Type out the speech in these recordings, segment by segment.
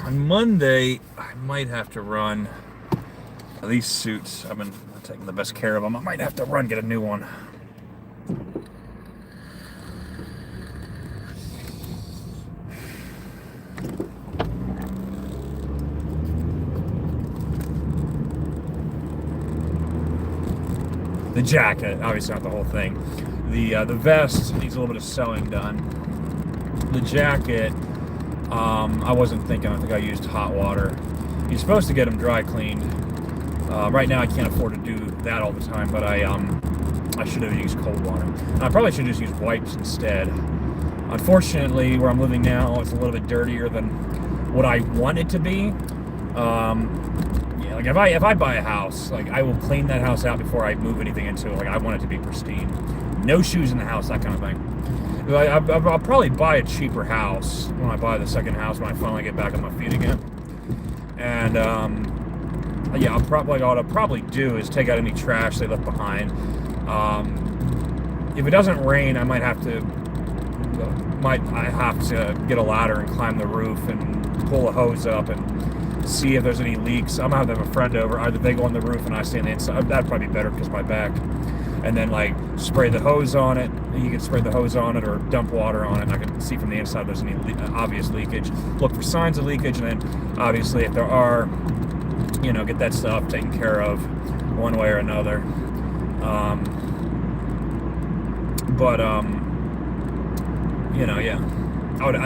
on Monday, I might have to run these suits. I've been taking the best care of them. I might have to get a new one. The jacket, obviously not the whole thing. The vest needs a little bit of sewing done. The jacket, I wasn't thinking. I think I used hot water. You're supposed to get them dry cleaned. Right now I can't afford to do that all the time, but I should have used cold water. And I probably should just use wipes instead. Unfortunately, where I'm living now, it's a little bit dirtier than what I want it to be. Yeah, like if I buy a house, like I will clean that house out before I move anything into it. Like I want it to be pristine, no shoes in the house, that kind of thing. I'll probably buy a cheaper house when I buy the second house when I finally get back on my feet again. And yeah, what I'll probably do is take out any trash they left behind. If it doesn't rain, I might have to get a ladder and climb the roof and pull a hose up and see if there's any leaks. I'm gonna have a friend over. Either they go on the roof and I stay on the inside. That'd probably be better because of my back. And then like spray the hose on it. You can spray the hose on it or dump water on it, and I can see from the inside if there's any obvious leakage. Look for signs of leakage, and then obviously if there are, get that stuff taken care of one way or another. Yeah.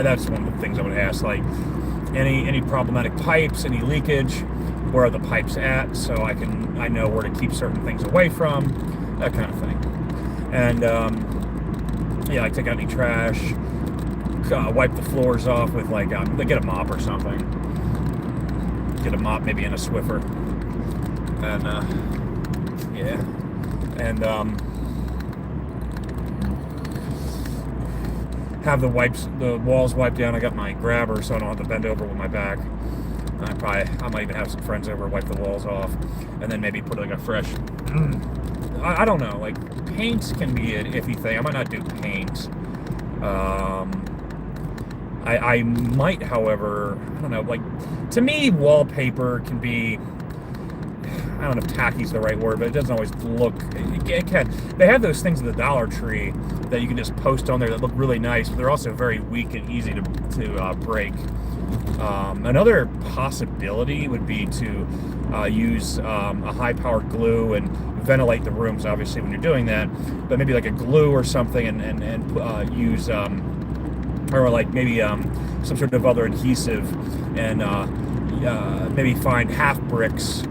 That's one of the things I would ask, like any problematic pipes, any leakage, where are the pipes at, so I know where to keep certain things away from, that kind of thing. And yeah, I take out any trash, wipe the floors off with get a mop or something. Get a mop maybe in a Swiffer. And yeah. And have the walls wiped down. I got my grabber so I don't have to bend over with my back. I might even have some friends over, wipe the walls off, and then maybe put like a fresh, I don't know, like paint can be an iffy thing. I might not do paint. I might, however, I don't know, like to me wallpaper can be, I don't know if tacky's the right word, but it doesn't always look, it can. They have those things at the Dollar Tree that you can just post on there that look really nice, but they're also very weak and easy to break. Another possibility would be to use a high-powered glue and ventilate the rooms, obviously, when you're doing that, but maybe like a glue or something and use, or like maybe some sort of other adhesive and maybe find half bricks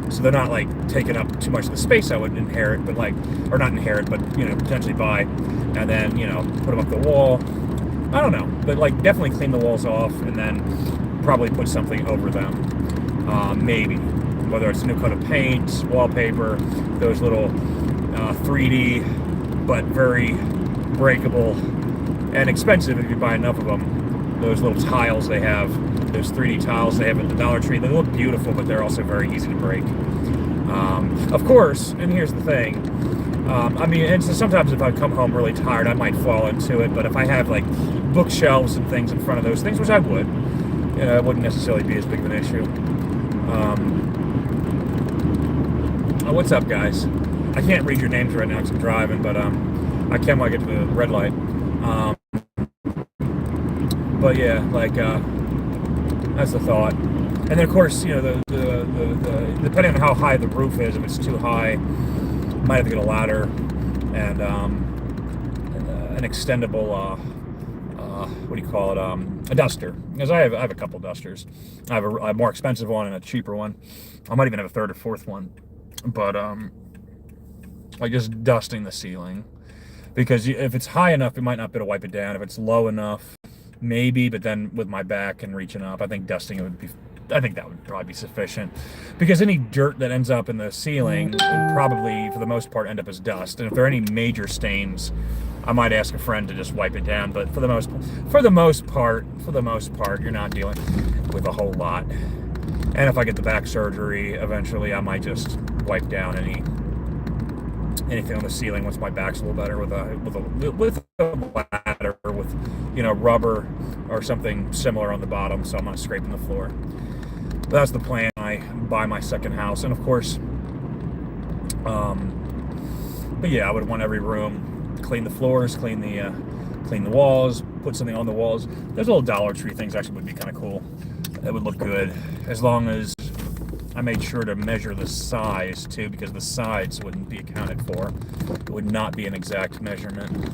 so they're not like taking up too much of the space I would inherit, but or not inherit, but potentially buy, and then put them up the wall. I don't know, but like definitely clean the walls off and then probably put something over them. Maybe whether it's a new coat of paint, wallpaper, those little 3D but very breakable and expensive if you buy enough of them. Those little tiles they have. Those 3D tiles they have at the Dollar Tree, they look beautiful, but they're also very easy to break. Of course, and here's the thing, and so sometimes if I come home really tired, I might fall into it, but if I have like bookshelves and things in front of those things, which I would, it wouldn't necessarily be as big of an issue. What's up, guys? I can't read your names right now because I'm driving, but I can when I get to the red light. But yeah, that's the thought. And then of course, the depending on how high the roof is, if it's too high, might have to get a ladder and an extendable what do you call it? A duster. Because I have a couple dusters. I have a more expensive one and a cheaper one. I might even have a third or fourth one. But like just dusting the ceiling, because if it's high enough, you might not be able to wipe it down. If it's low enough, maybe, but then with my back and reaching up, I think dusting I think that would probably be sufficient, because any dirt that ends up in the ceiling would probably, for the most part, end up as dust. And if there are any major stains, I might ask a friend to just wipe it down. But for the most part, you're not dealing with a whole lot. And if I get the back surgery eventually, I might just wipe down anything on the ceiling once my back's a little better with a ladder, with rubber or something similar on the bottom, so I'm not scraping the floor. But that's the plan. I buy my second house, and of course, but yeah, I would want every room, clean the floors, clean the walls, put something on the walls. Those little Dollar Tree things actually would be kind of cool. That would look good, as long as I made sure to measure the size too, because the sides wouldn't be accounted for. It would not be an exact measurement.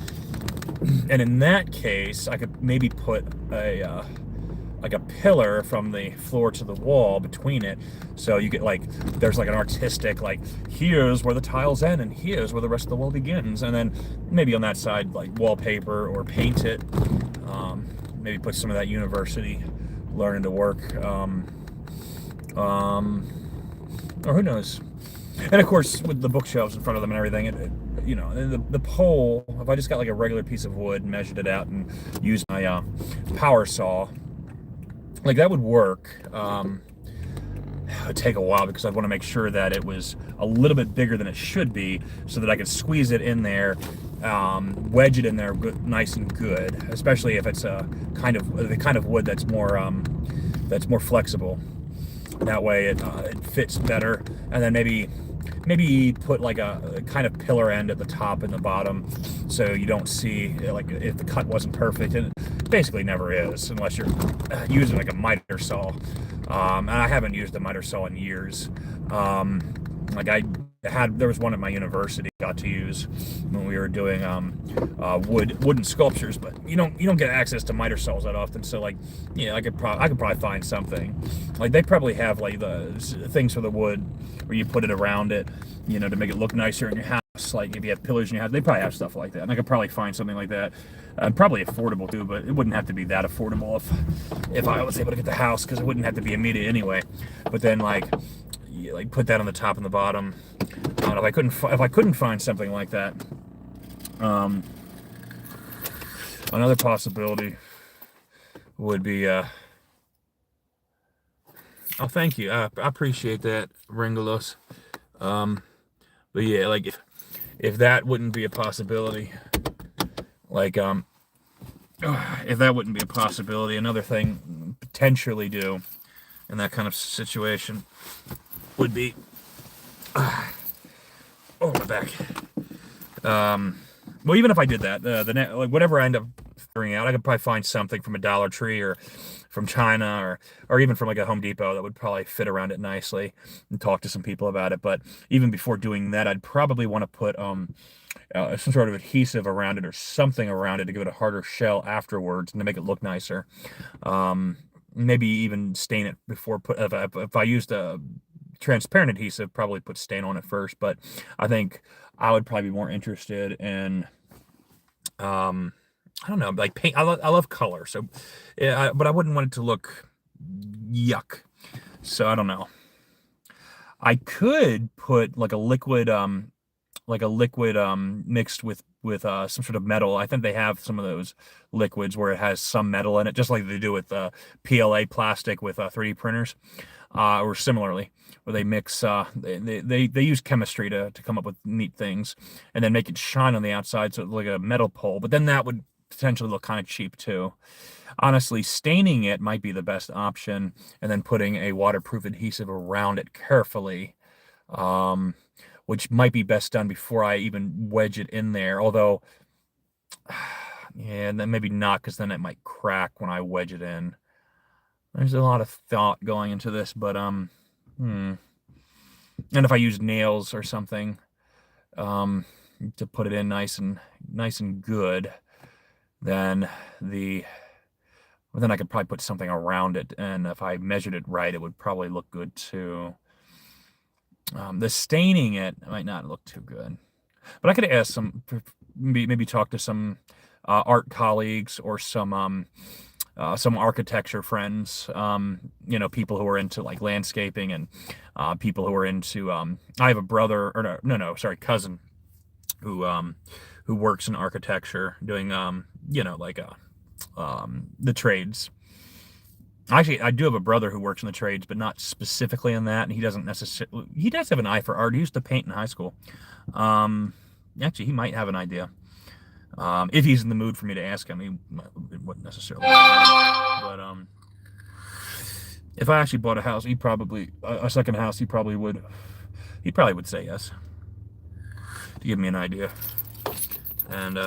And in that case, I could maybe put a like a pillar from the floor to the wall between it, so you get like, there's like an artistic, like, here's where the tiles end and here's where the rest of the wall begins, and then maybe on that side like wallpaper or paint it. Maybe put some of that university learning to work, or who knows. And of course, with the bookshelves in front of them and everything, you know, the pole, if I just got like a regular piece of wood, measured it out, and used my power saw, like, that would work. It would take a while, because I'd want to make sure that it was a little bit bigger than it should be, so that I could squeeze it in there, wedge it in there good, nice and good, especially if it's the kind of wood that's more flexible. That way it fits better. And then maybe put like a kind of pillar end at the top and the bottom, so you don't see, like, if the cut wasn't perfect, and it basically never is unless you're using like a miter saw. And I haven't used a miter saw in years. Like, there was one at my university I got to use when we were doing wooden sculptures, but you don't get access to miter saws that often. So, like, I could probably find something. Like, they probably have like the things for the wood where you put it around it, to make it look nicer in your house. Like, if you have pillars in your house, they probably have stuff like that, and I could probably find something like that. Probably affordable too, but it wouldn't have to be that affordable if I was able to get the house, because it wouldn't have to be immediate anyway. But then, like, put that on the top and the bottom. If I couldn't find something like that, another possibility would be oh, thank you, I appreciate that, Ringolos. But yeah, like, if that wouldn't be a possibility, like, if that wouldn't be a possibility, another thing potentially do in that kind of situation would be, oh, my back. Well, even if I did that, like, whatever I end up figuring out, I could probably find something from a Dollar Tree or from China, or even from like a Home Depot, that would probably fit around it nicely, and talk to some people about it. But even before doing that, I'd probably want to put some sort of adhesive around it, or something around it, to give it a harder shell afterwards, and to make it look nicer. Maybe even stain it before if I used a transparent adhesive, probably put stain on it first. But I think I would probably be more interested in, I don't know, like paint. I love color, so yeah, but I wouldn't want it to look yuck. So I don't know. I could put like a liquid mixed with some sort of metal. I think they have some of those liquids where it has some metal in it, just like they do with PLA plastic with 3D printers, or similarly, where they mix, they use chemistry to come up with neat things, and then make it shine on the outside, so it's like a metal pole. But then that would potentially look kind of cheap too. Honestly, staining it might be the best option, and then putting a waterproof adhesive around it carefully, which might be best done before I even wedge it in there. Although, yeah, then maybe not, because then it might crack when I wedge it in. There's a lot of thought going into this, but and if I use nails or something, to put it in nice and good, then I could probably put something around it, and if I measured it right, it would probably look good too. The staining it might not look too good, but I could ask maybe talk to some art colleagues, or some architecture friends, people who are into like landscaping, and people who are into, I have a brother, or no, sorry, cousin, who works in architecture, doing the trades. Actually, I do have a brother who works in the trades, but not specifically in that, and he does have an eye for art. He used to paint in high school. Actually, he might have an idea. If he's in the mood for me to ask him, he wouldn't necessarily. But if I actually bought a house, he probably a second house, he probably would. He probably would say yes to give me an idea. And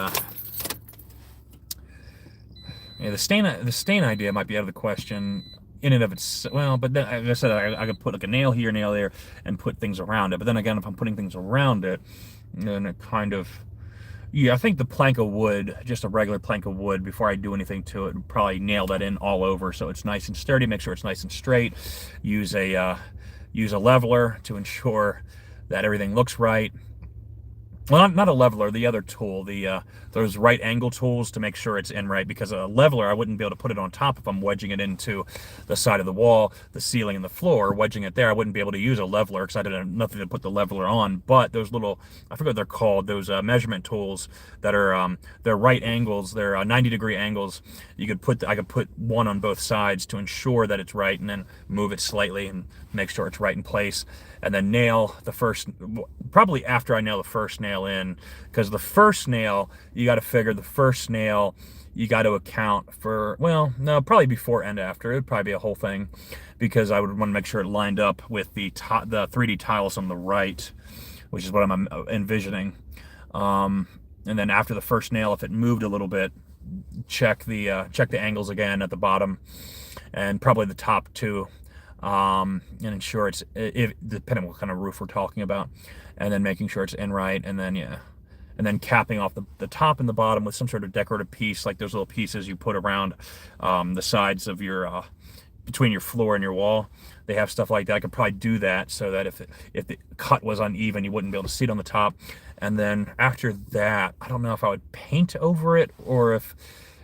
yeah, the stain idea might be out of the question in and of itself. Well, but then like I said, I could put like a nail here, nail there, and put things around it. But then again, if I'm putting things around it, then it kind of, yeah, I think the plank of wood, just a regular plank of wood, before I do anything to it, would probably nail that in all over so it's nice and sturdy. Make sure it's nice and straight. Use a leveler to ensure that everything looks right. Well, not a leveler, the other tool, those right angle tools to make sure it's in right, because a leveler, I wouldn't be able to put it on top if I'm wedging it into the side of the wall, the ceiling, and the floor, wedging it there. I wouldn't be able to use a leveler because I didn't have nothing to put the leveler on. But those little, I forget what they're called, those measurement tools that are, they're right angles, they're 90-degree angles. I could put one on both sides to ensure that it's right, and then move it slightly and make sure it's right in place. And then nail the first, probably after I nail the first nail in, because the first nail, you got to figure the first nail, you got to account for, well, no, probably before and after. It would probably be a whole thing, because I would want to make sure it lined up with the 3D tiles on the right, which is what I'm envisioning. And then after the first nail, if it moved a little bit, check the angles again at the bottom, and probably the top too. And ensure it's, depending on what kind of roof we're talking about, and then making sure it's in right, and then and then capping off the top and the bottom with some sort of decorative piece, like those little pieces you put around the sides of your between your floor and your wall. They have stuff like that. I could probably do that so that if the cut was uneven, you wouldn't be able to see it on the top. And then after that, I don't know if I would paint over it, or if,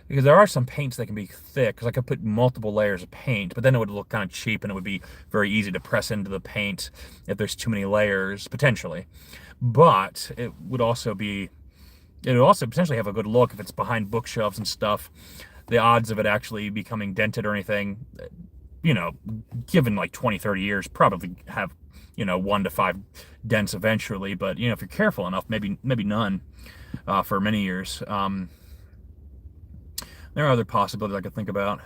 because there are some paints that can be thick, because I could put multiple layers of paint, but then it would look kind of cheap, and it would be very easy to press into the paint if there's too many layers, potentially. But it would also potentially have a good look if it's behind bookshelves and stuff. The odds of it actually becoming dented or anything, given like 20, 30 years, probably have, 1 to 5 dents eventually. But, if you're careful enough, maybe none for many years. There are other possibilities I could think about.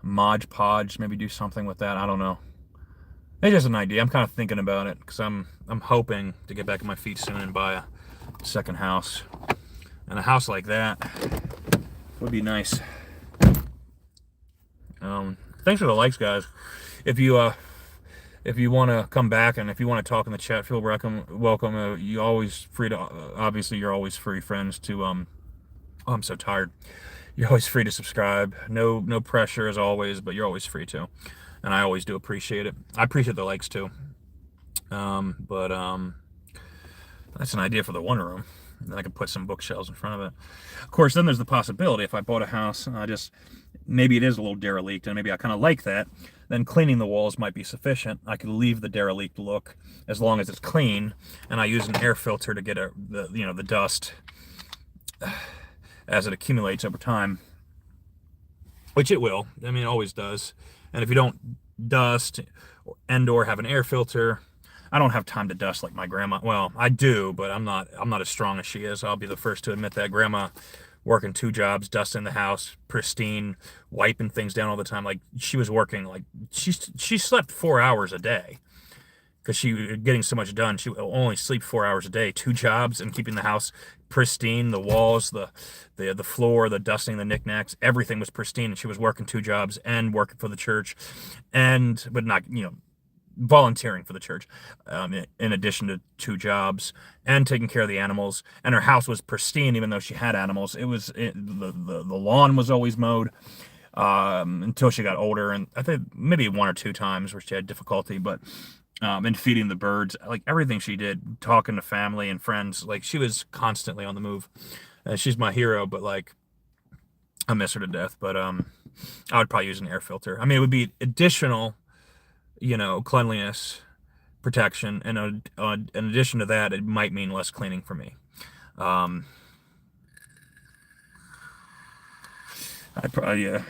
Mod Podge, maybe do something with that. I don't know. It's just an idea. I'm kind of thinking about it, because I'm hoping to get back on my feet soon and buy a second house. And a house like that would be nice. Thanks for the likes, guys. If you want to come back, and if you want to talk in the chat, feel welcome. You always free to. Obviously, you're always free, friends. To oh, I'm so tired. You're always free to subscribe. No pressure as always, but you're always free to. And I always do appreciate it. I appreciate the likes too. But that's an idea for the one room. And then I could put some bookshelves in front of it. Of course, then there's the possibility, if I bought a house and maybe it is a little derelict, and maybe I kind of like that, then cleaning the walls might be sufficient. I could leave the derelict look as long as it's clean, and I use an air filter to get the dust as it accumulates over time, which it will. I mean, it always does. And if you don't dust or have an air filter, I don't have time to dust like my grandma. Well, I do, but I'm not as strong as she is. I'll be the first to admit that. Grandma working 2 jobs, dusting the house, pristine, wiping things down all the time. Like, she was working, like, she slept 4 hours a day, because she was getting so much done. She would only sleep 4 hours a day, 2 jobs, and keeping the house pristine, the walls, the floor, the dusting, the knickknacks, everything was pristine. And she was working 2 jobs and working for the church, but not, volunteering for the church, in addition to 2 jobs, and taking care of the animals. And her house was pristine, even though she had animals. The lawn was always mowed, until she got older, and I think maybe 1 or 2 times where she had difficulty, but and feeding the birds, like everything she did, talking to family and friends, like she was constantly on the move. She's my hero, but like I miss her to death. But I would probably use an air filter. I mean, it would be additional, cleanliness, protection, and in addition to that, it might mean less cleaning for me. I'd probably,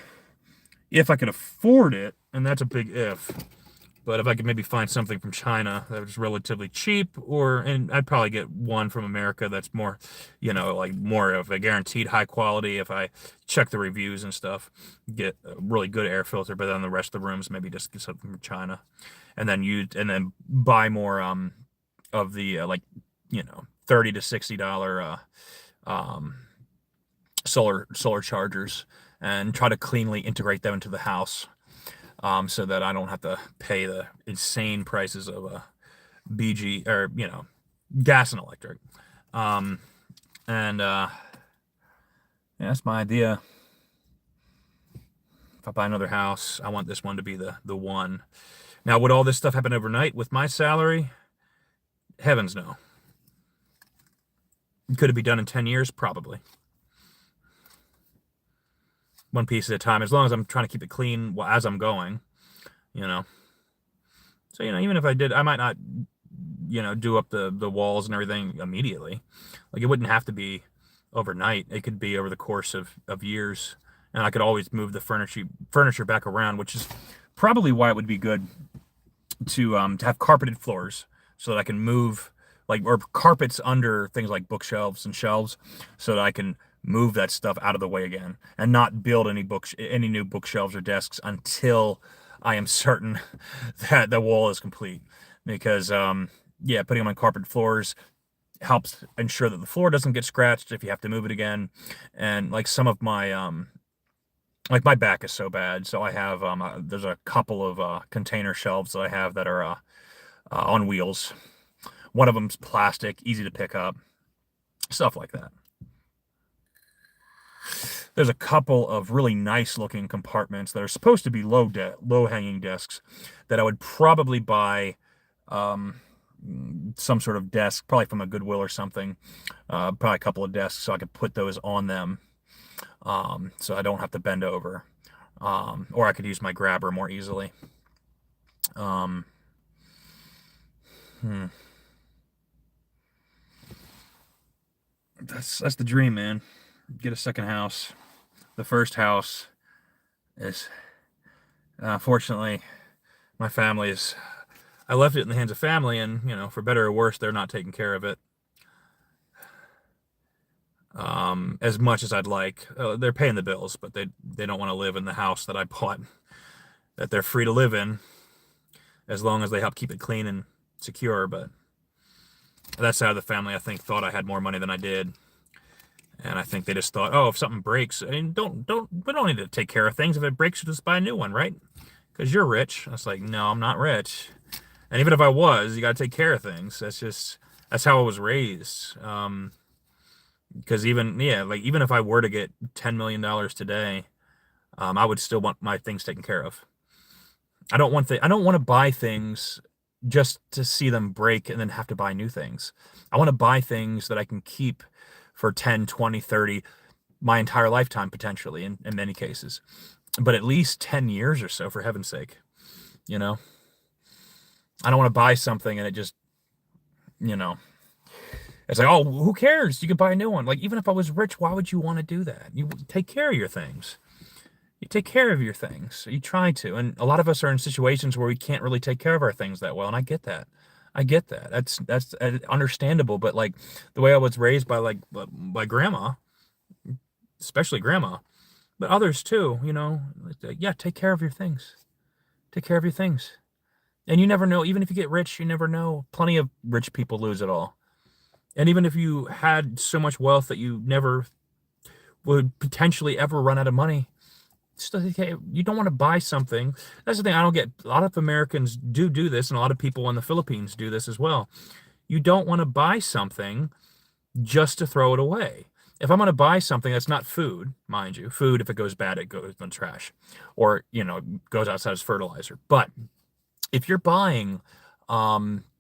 if I could afford it, and that's a big if But if I could maybe find something from China that was relatively cheap, and I'd probably get one from America that's more, like more of a guaranteed high quality. If I check the reviews and stuff, get a really good air filter. But then the rest of the rooms, maybe just get something from China, and then buy more of the $30 to $60 um, solar chargers, and try to cleanly integrate them into the house, so that I don't have to pay the insane prices of BG, or gas and electric. Um, and yeah, that's my idea. If I buy another house, I want this one to be the one. Now, would all this stuff happen overnight with my salary? Heavens no. Could it be done in 10 years? Probably. One piece at a time, as long as I'm trying to keep it clean as I'm going, you know. So, even if I did, I might not, do up the walls and everything immediately. Like, it wouldn't have to be overnight. It could be over the course of years. And I could always move the furniture back around, which is probably why it would be good to have carpeted floors, so that I can move, like, or carpets under things like bookshelves and shelves, so that I can move that stuff out of the way again, and not build any new bookshelves or desks until I am certain that the wall is complete. Because yeah, putting them on carpeted floors helps ensure that the floor doesn't get scratched if you have to move it again. And like some of my like my back is so bad, so I have there's a couple of container shelves that I have that are on wheels. One of them's plastic, easy to pick up, stuff like that. There's a couple of really nice looking compartments that are supposed to be low hanging desks that I would probably buy um, some sort of desk, probably from a Goodwill or something, probably a couple of desks, so I could put those on them, so I don't have to bend over, or I could use my grabber more easily. Um, hmm. That's the dream, man. Get a second house. The first house is, fortunately, my family's. I left it in the hands of family, and for better or worse, they're not taking care of it as much as I'd like. They're paying the bills, but they don't want to live in the house that I bought, that they're free to live in, as long as they help keep it clean and secure. But that side of the family, I think, thought I had more money than I did. And I think they just thought, oh, if something breaks, we don't need to take care of things. If it breaks, we'll just buy a new one, right? Because you're rich. I was like, no, I'm not rich. And even if I was, you got to take care of things. That's how I was raised. Because even if I were to get $10 million today, I would still want my things taken care of. I don't want to buy things just to see them break and then have to buy new things. I want to buy things that I can keep for 10, 20, 30, my entire lifetime, potentially, in many cases. But at least 10 years or so, for heaven's sake. I don't want to buy something and it just, it's like, oh, who cares? You can buy a new one. Like, even if I was rich, why would you want to do that? You take care of your things. You take care of your things. You try to. And a lot of us are in situations where we can't really take care of our things that well, and I get that. I get that. That's understandable. But like the way I was raised by grandma, especially grandma, but others too, yeah, take care of your things. Take care of your things. And you never know, even if you get rich, you never know. Plenty of rich people lose it all. And even if you had so much wealth that you never would potentially ever run out of money, still, you don't want to buy something. That's the thing I don't get. A lot of Americans do this, and a lot of people in the Philippines do this as well. You don't want to buy something just to throw it away. If I'm going to buy something that's not food, mind you, food, if it goes bad, it goes in the trash, or goes outside as fertilizer. But if you're buying,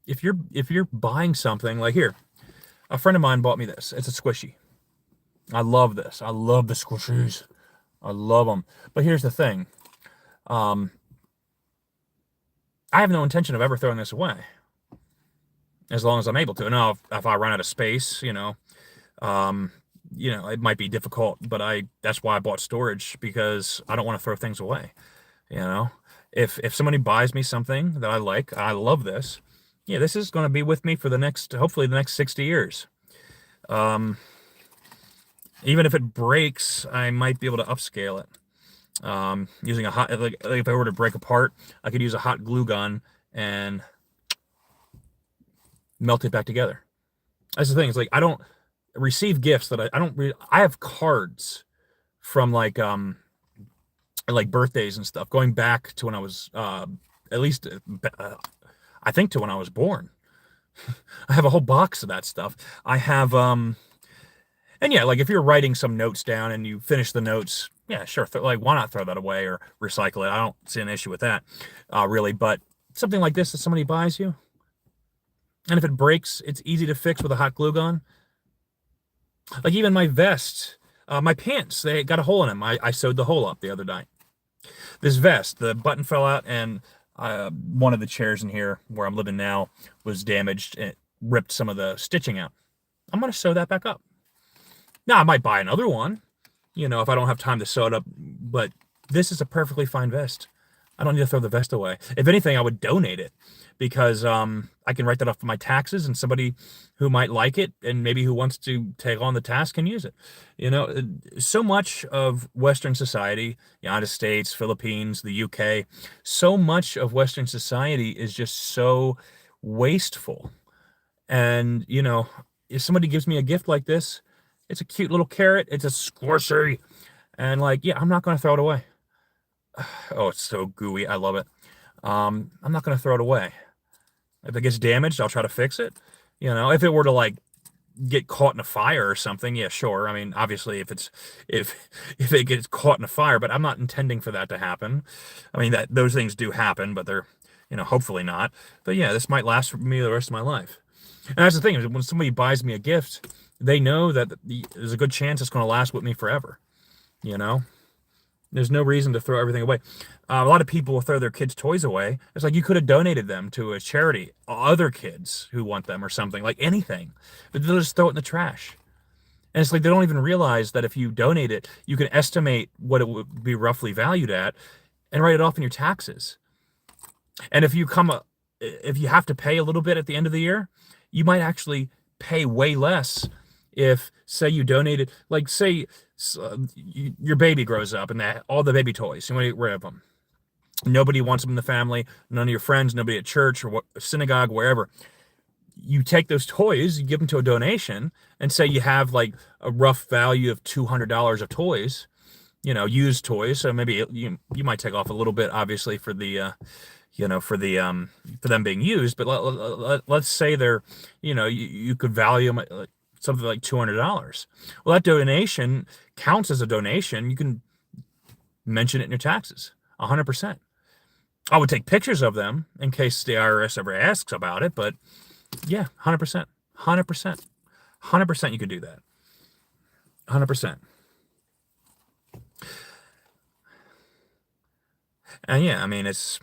if you're buying something like here, a friend of mine bought me this. It's a squishy. I love this. I love the squishies. I love them. But here's the thing. I have no intention of ever throwing this away, as long as I'm able to. Now, if I run out of space, it might be difficult, but that's why I bought storage, because I don't want to throw things away, you know. If somebody buys me something that I like, I love this. Yeah, this is going to be with me for the next, hopefully the next 60 years. Um, Even if it breaks, I might be able to upscale it. Using a hot, like if I were to break apart, I could use a hot glue gun and melt it back together. That's the thing. It's like I don't receive gifts that I don't. I have cards from like birthdays and stuff going back to when I was at least I think to when I was born. I have a whole box of that stuff. I have and yeah, like if you're writing some notes down and you finish the notes, yeah, sure. Like, why not throw that away or recycle it? I don't see an issue with that, really. But something like this that somebody buys you, and if it breaks, it's easy to fix with a hot glue gun. Like even my vest, my pants, they got a hole in them. I sewed the hole up the other night. This vest, the button fell out, and one of the chairs in here where I'm living now was damaged and it ripped some of the stitching out. I'm gonna sew that back up. Now I might buy another one, if I don't have time to sew it up, but this is a perfectly fine vest. I don't need to throw the vest away. If anything, I would donate it because I can write that off for my taxes, and somebody who might like it and maybe who wants to take on the task can use it. So much of Western society, United States, Philippines, the UK, so much of Western society is just so wasteful. And, if somebody gives me a gift like this, it's a cute little carrot. It's a squishy. And like, yeah, I'm not going to throw it away. Oh, it's so gooey. I love it. I'm not going to throw it away. If it gets damaged, I'll try to fix it. If it were to like get caught in a fire or something, yeah, sure. I mean, obviously if it gets caught in a fire, but I'm not intending for that to happen. I mean, that those things do happen, but they're, hopefully not. But yeah, this might last for me the rest of my life. And that's the thing, is when somebody buys me a gift, they know that there's a good chance it's going to last with me forever. There's no reason to throw everything away. A lot of people will throw their kids' toys away. It's like you could have donated them to a charity, other kids who want them or something, like anything. But they'll just throw it in the trash. And it's like they don't even realize that if you donate it, you can estimate what it would be roughly valued at and write it off in your taxes. And if you have to pay a little bit at the end of the year, you might actually pay way less if, say, you donated, like, say, your baby grows up and all the baby toys, you want to get rid of them. Nobody wants them in the family, none of your friends, nobody at church or synagogue, wherever. You take those toys, you give them to a donation, and say you have like a rough value of $200 of toys, used toys. So maybe you might take off a little bit, obviously, for the for them being used. But let's say they're, you could value them at something like $200. Well, that donation counts as a donation. You can mention it in your taxes, 100%. I would take pictures of them in case the IRS ever asks about it, but yeah, 100%, 100%, 100% you could do that, 100%. And yeah, I mean, it's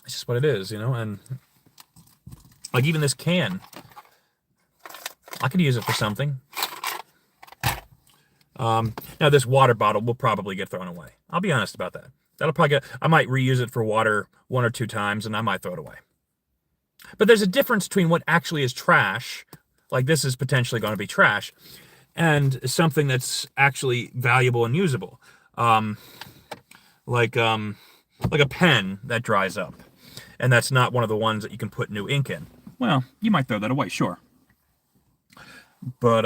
just what it is, and like even this can, I could use it for something. Now this water bottle will probably get thrown away. I'll be honest about that. I might reuse it for water 1 or 2 times and I might throw it away. But there's a difference between what actually is trash, like this is potentially going to be trash, and something that's actually valuable and usable. Like a pen that dries up, and that's not one of the ones that you can put new ink in. Well, you might throw that away, sure. But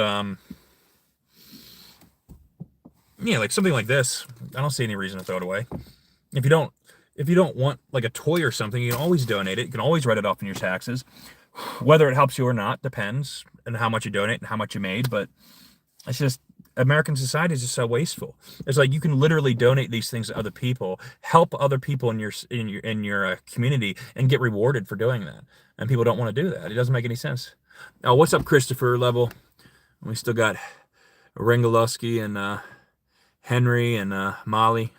yeah, like something like this, I don't see any reason to throw it away. If you don't want like a toy or something, you can always donate it. You can always write it off in your taxes. Whether it helps you or not depends on how much you donate and how much you made. But it's just American society is just so wasteful. It's like you can literally donate these things to other people, help other people in your community, and get rewarded for doing that. And people don't want to do that. It doesn't make any sense. Now, what's up, Christopher Level? We still got Rengalowski and Henry and Molly.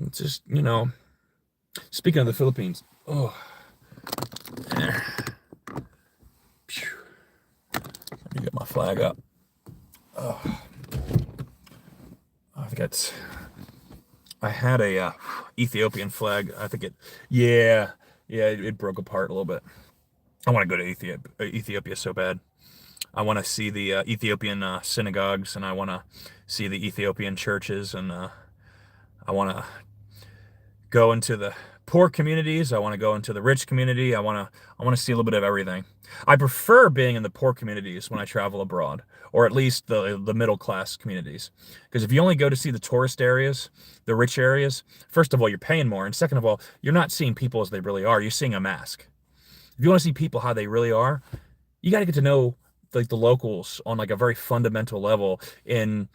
It's just, speaking of the Philippines, oh, there. Let me get my flag up. I think it's. I had a Ethiopian flag. I think it. Yeah, yeah, it broke apart a little bit. I want to go to Ethiopia so bad. I want to see the Ethiopian synagogues, and I want to see the Ethiopian churches, and I want to go into the poor communities. I want to go into the rich community. I want to see a little bit of everything. I prefer being in the poor communities when I travel abroad, or at least the middle class communities. Because if you only go to see the tourist areas, the rich areas, first of all, you're paying more, and second of all, you're not seeing people as they really are. You're seeing a mask. If you want to see people how they really are, you got to get to know like the locals on like a very fundamental level in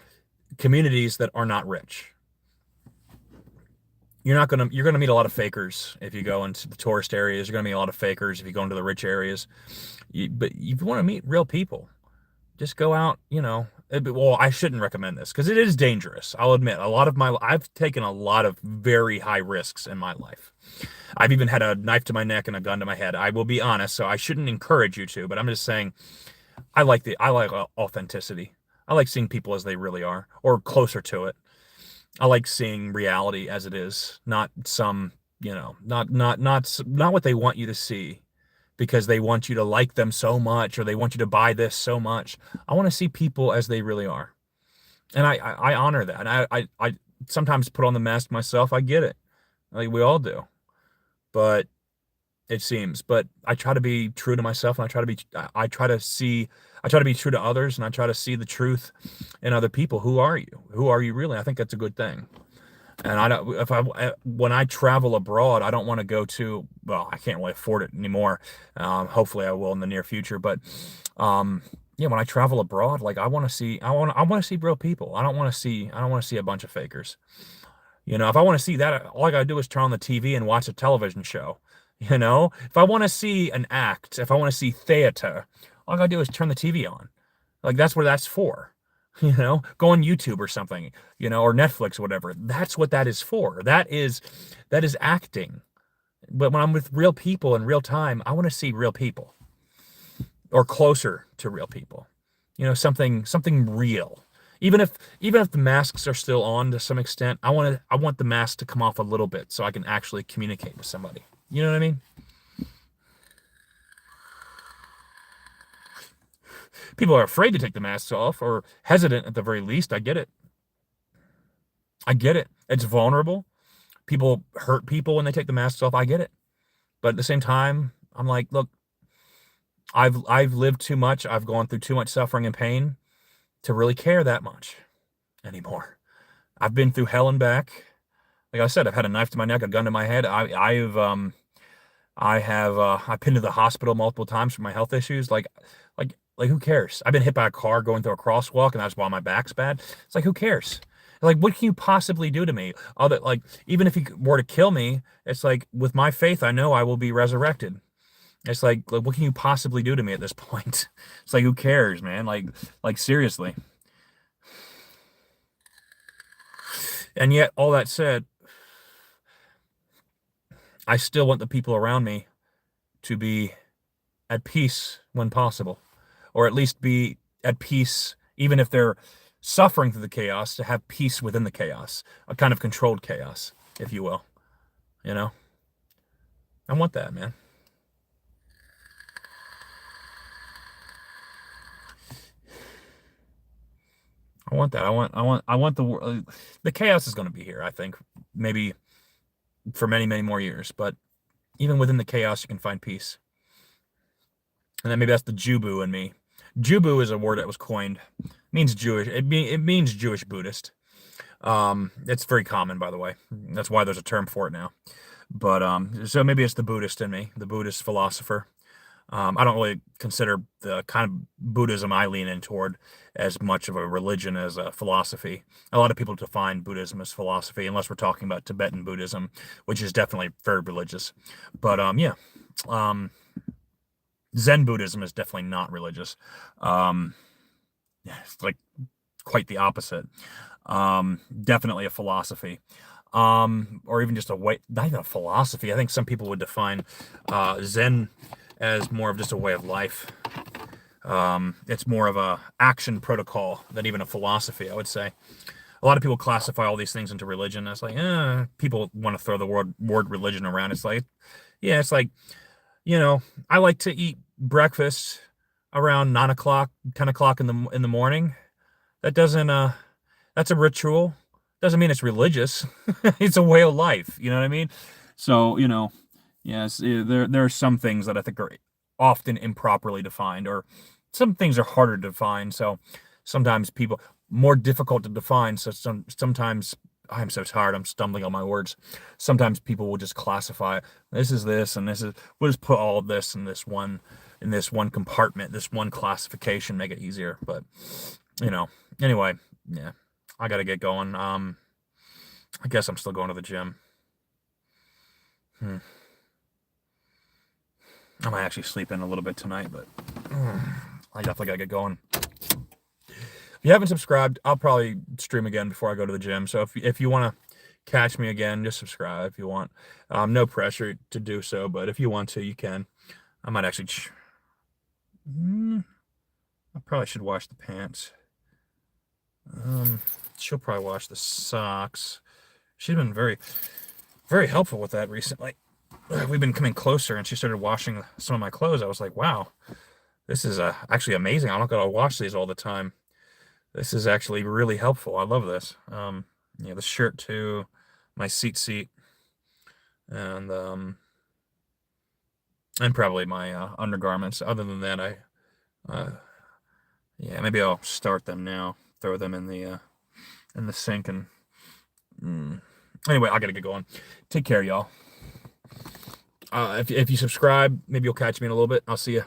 communities that are not rich. You're gonna meet a lot of fakers if you go into the tourist areas. You're gonna meet a lot of fakers if you go into the rich areas. But if you want to meet real people, just go out. Well, I shouldn't recommend this because it is dangerous. I'll admit, I've taken a lot of very high risks in my life. I've even had a knife to my neck and a gun to my head. I will be honest, so I shouldn't encourage you to. But I'm just saying, I like authenticity. I like seeing people as they really are, or closer to it. I like seeing reality as it is, not some, not what they want you to see because they want you to like them so much or they want you to buy this so much. I want to see people as they really are. And I honor that. And I sometimes put on the mask myself. I get it. Like we all do. But it seems, but I try to be true to myself and I try to be true to others and I try to see the truth in other people. Who are you? Who are you really? I think that's a good thing. And I don't, if I, when I travel abroad, I don't want to go to, well, I can't really afford it anymore. Hopefully I will in the near future, but, yeah, when I travel abroad, like I want to see real people. I don't want to see a bunch of fakers. If I want to see that, all I gotta do is turn on the TV and watch a television show. If I want to see an act, if I want to see theater, all I gotta do is turn the TV on. Like that's what that's for. Go on YouTube or something, or Netflix or whatever. That's what that is for. That is acting. But when I'm with real people in real time, I want to see real people or closer to real people. Something real. Even if the masks are still on to some extent, I want the mask to come off a little bit so I can actually communicate with somebody. You know what I mean? People are afraid to take the masks off or hesitant at the very least. I get it. I get it. It's vulnerable. People hurt people when they take the masks off. I get it. But at the same time, I'm like, look, I've lived too much. I've gone through too much suffering and pain to really care that much anymore. I've been through hell and back. Like I said, I've had a knife to my neck, a gun to my head. I've been to the hospital multiple times for my health issues. Like who cares? I've been hit by a car going through a crosswalk, and that's why my back's bad. It's like who cares? Like what can you possibly do to me? Other like even if he were to kill me, it's like with my faith, I know I will be resurrected. It's like what can you possibly do to me at this point? It's like who cares, man? Like seriously. And yet, all that said, I still want the people around me to be at peace when possible, or at least be at peace, even if they're suffering through the chaos, to have peace within the chaos, a kind of controlled chaos, if you will. You know, I want that, man. I want that. I want the chaos is going to be here. I think maybe for many, many more years, but even within the chaos, you can find peace. And then maybe that's the Jubu in me. Jubu is a word that was coined. It means Jewish. It means Jewish Buddhist. It's very common, by the way. That's why there's a term for it now. But so maybe it's the Buddhist in me, the Buddhist philosopher. I don't really consider the kind of Buddhism I lean in toward as much of a religion as a philosophy. A lot of people define Buddhism as philosophy, unless we're talking about Tibetan Buddhism, which is definitely very religious. But yeah, um, Zen Buddhism is definitely not religious. Um, yeah, it's like quite the opposite. Definitely a philosophy. Or even just a way, not even a philosophy. I think some people would define Zen as more of just a way of life. It's more of a action protocol than even a philosophy, I would say. A lot of people classify all these things into religion. It's like, people want to throw the word religion around. It's like, yeah, it's like, you know, I like to eat breakfast around 9 o'clock, 10 o'clock in the morning. That doesn't that's a ritual. Doesn't mean it's religious. It's a way of life. You know what I mean? So, yes, there are some things that I think are often improperly defined, or some things are harder to define. So sometimes people more difficult to define. So sometimes I'm so tired. I'm stumbling on my words. Sometimes people will just classify this is this and this is. We'll just put all of this in this one compartment, this one classification, make it easier. But anyway, yeah, I gotta get going. I guess I'm still going to the gym. I might actually sleep in a little bit tonight, but I definitely gotta get going. If you haven't subscribed, I'll probably stream again before I go to the gym. So if you want to catch me again, just subscribe if you want. No pressure to do so, but if you want to, you can. I might actually. I probably should wash the pants. She'll probably wash the socks. She's been very, very helpful with that recently. We've been coming closer, and she started washing some of my clothes. I was like, wow, this is actually amazing. I don't gotta wash these all the time. This is actually really helpful. I love this. The shirt too, my seat, and probably my undergarments. Other than that, maybe I'll start them now. Throw them in the sink and. Anyway, I gotta get going. Take care, y'all. If you subscribe, maybe you'll catch me in a little bit. I'll see you.